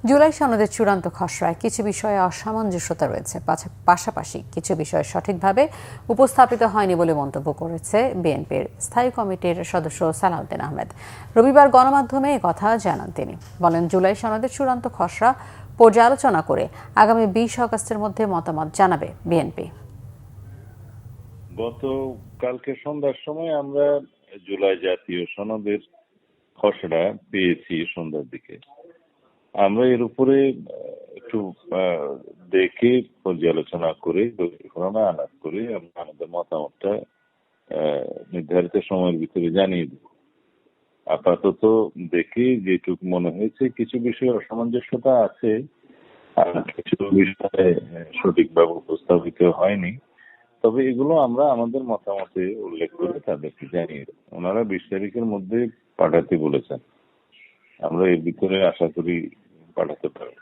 জুলাই সনদের চূড়ান্ত খসড়ায় কিছু বিষয়ে অসামঞ্জস্যতা রয়েছে, পাশাপাশি কিছু বিষয় সঠিকভাবে উপস্থাপিত হয়নি বলে মন্তব্য করেছে বিএনপির স্থায়ী কমিটির সদস্য সালাউদ্দিন আহমেদ। রবিবার গণমাধ্যমে কথা জানান তিনি। বলেন, জুলাই সনদের চূড়ান্ত খসড়া পর্যালোচনা করে আগামী 20 আগস্টের মধ্যে মতামত জানাবে বিএনপি। গতকালকে সন্ধ্যার সময় আমরা জুলাই জাতীয় সনদের খসড়া পেয়েছি সন্ধ্যার দিকে। আমরা এর উপরে একটু দেখে পর্যালোচনা করে আলাপ করে আমাদের মতামতটা নির্ধারিত সময়ের ভিতরে জানিয়ে দেব। আপাতত দেখে যেটুকু মনে হয়েছে কিছু বিষয়ে অসামঞ্জস্যতা আছে, আর কিছু বিষয়ে সঠিকভাবে উপস্থাপিত হয়নি। তবে এগুলো আমরা আমাদের মতামতে উল্লেখ করে তাদেরকে জানিয়ে দেব। ওনারা 20 তারিখের মধ্যে পাঠাতে বলেছেন। আমরা এর ভিতরে আশা করি পাঠাতে পারব।